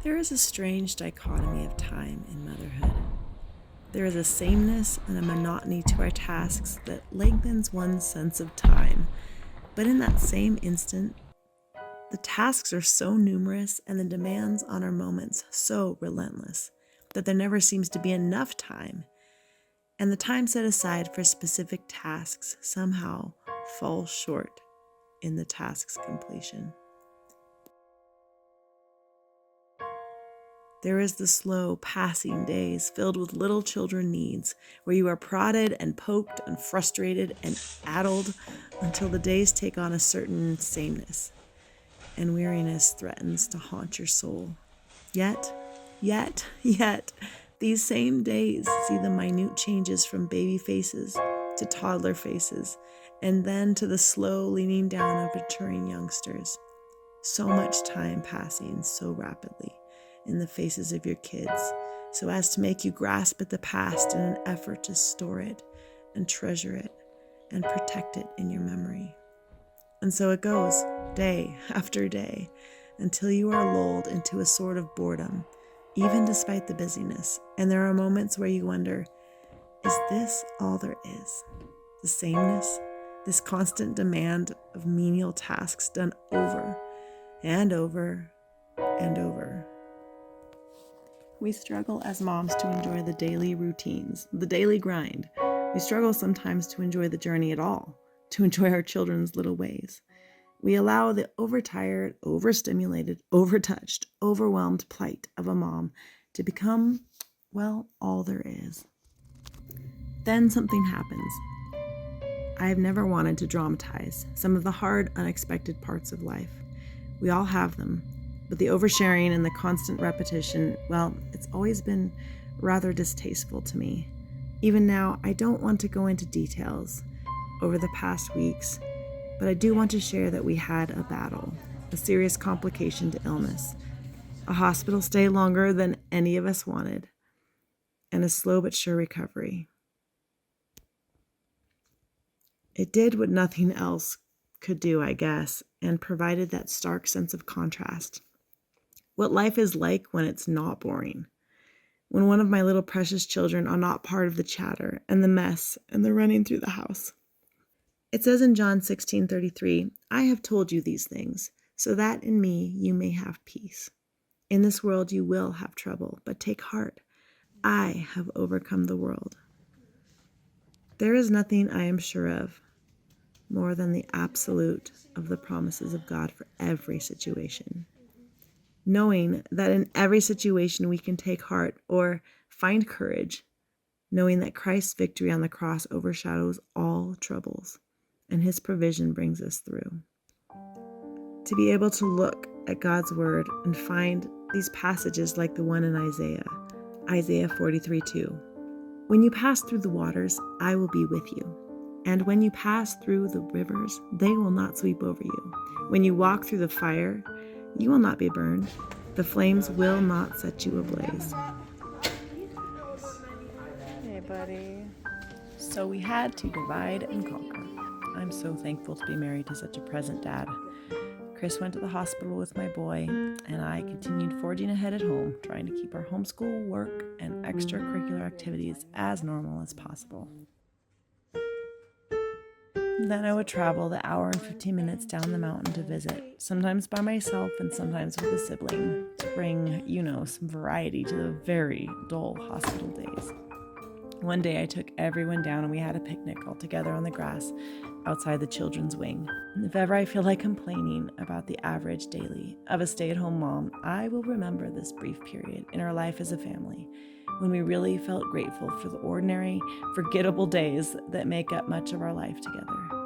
There is a strange dichotomy of time in motherhood. There is a sameness and a monotony to our tasks that lengthens one's sense of time. But in that same instant, the tasks are so numerous and the demands on our moments so relentless that there never seems to be enough time. And the time set aside for specific tasks somehow falls short in the task's completion. There is the slow passing days filled with little children needs, where you are prodded and poked and frustrated and addled until the days take on a certain sameness, and weariness threatens to haunt your soul. Yet, these same days see the minute changes from baby faces to toddler faces, and then to the slow leaning down of maturing youngsters. So much time passing so rapidly in the faces of your kids, so as to make you grasp at the past in an effort to store it and treasure it and protect it in your memory. And so it goes, day after day, until you are lulled into a sort of boredom, even despite the busyness. And there are moments where you wonder, is this all there is? The sameness, this constant demand of menial tasks done over and over and over. We struggle as moms to enjoy the daily routines, the daily grind. We struggle sometimes to enjoy the journey at all, to enjoy our children's little ways. We allow the overtired, overstimulated, overtouched, overwhelmed plight of a mom to become, well, all there is. Then something happens. I have never wanted to dramatize some of the hard, unexpected parts of life. We all have them. But the oversharing and the constant repetition, well, it's always been rather distasteful to me. Even now, I don't want to go into details over the past weeks, but I do want to share that we had a battle, a serious complication to illness, a hospital stay longer than any of us wanted, and a slow but sure recovery. It did what nothing else could do, I guess, and provided that stark sense of contrast. What life is like when it's not boring. When one of my little precious children are not part of the chatter and the mess and the running through the house. It says in John 16:33, I have told you these things, so that in me you may have peace. In this world you will have trouble, but take heart. I have overcome the world. There is nothing I am sure of more than the absolute of the promises of God for every situation. Knowing that in every situation we can take heart or find courage, knowing that Christ's victory on the cross overshadows all troubles and his provision brings us through. To be able to look at God's word and find these passages like the one in Isaiah 43:2. When you pass through the waters, I will be with you. And when you pass through the rivers, they will not sweep over you. When you walk through the fire, you will not be burned. The flames will not set you ablaze. Hey, buddy. So we had to divide and conquer. I'm so thankful to be married to such a present dad. Chris went to the hospital with my boy, and I continued forging ahead at home, trying to keep our homeschool, work, and extracurricular activities as normal as possible. Then I would travel the hour and 15 minutes down the mountain to visit, sometimes by myself and sometimes with a sibling, to bring, some variety to the very dull hospital days. One day I took everyone down and we had a picnic all together on the grass outside the children's wing. And if ever I feel like complaining about the average daily of a stay-at-home mom, I will remember this brief period in our life as a family when we really felt grateful for the ordinary, forgettable days that make up much of our life together.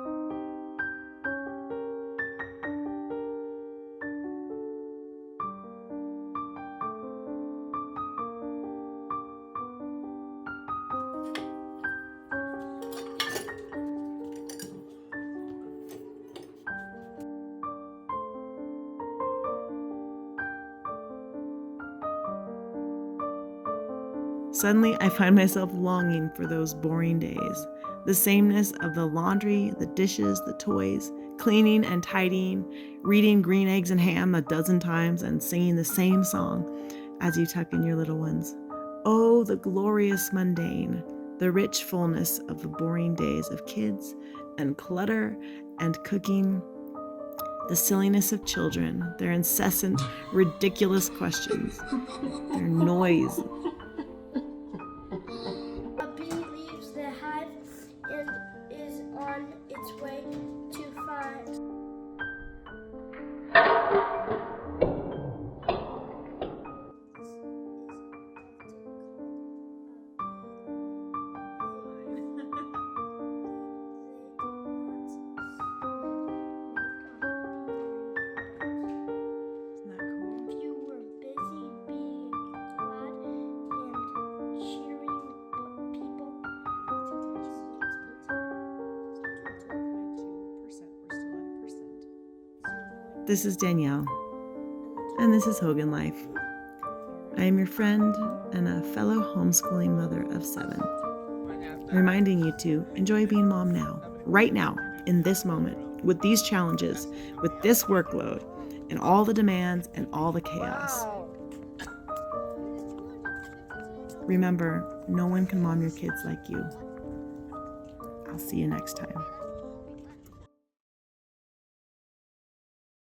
Suddenly, I find myself longing for those boring days, The sameness of the laundry, the dishes, the toys, cleaning and tidying, reading Green Eggs and Ham a dozen times and singing the same song as you tuck in your little ones. Oh, the glorious mundane, the rich fullness of the boring days of kids and clutter and cooking, the silliness of children, their incessant, ridiculous questions, their noise. A bee leaves the hive and is on its way to find. This is Danielle, and this is Hogan Life. I am your friend and a fellow homeschooling mother of 7, reminding you to enjoy being mom now, right now, in this moment, with these challenges, with this workload, and all the demands and all the chaos. Remember, no one can mom your kids like you. I'll see you next time.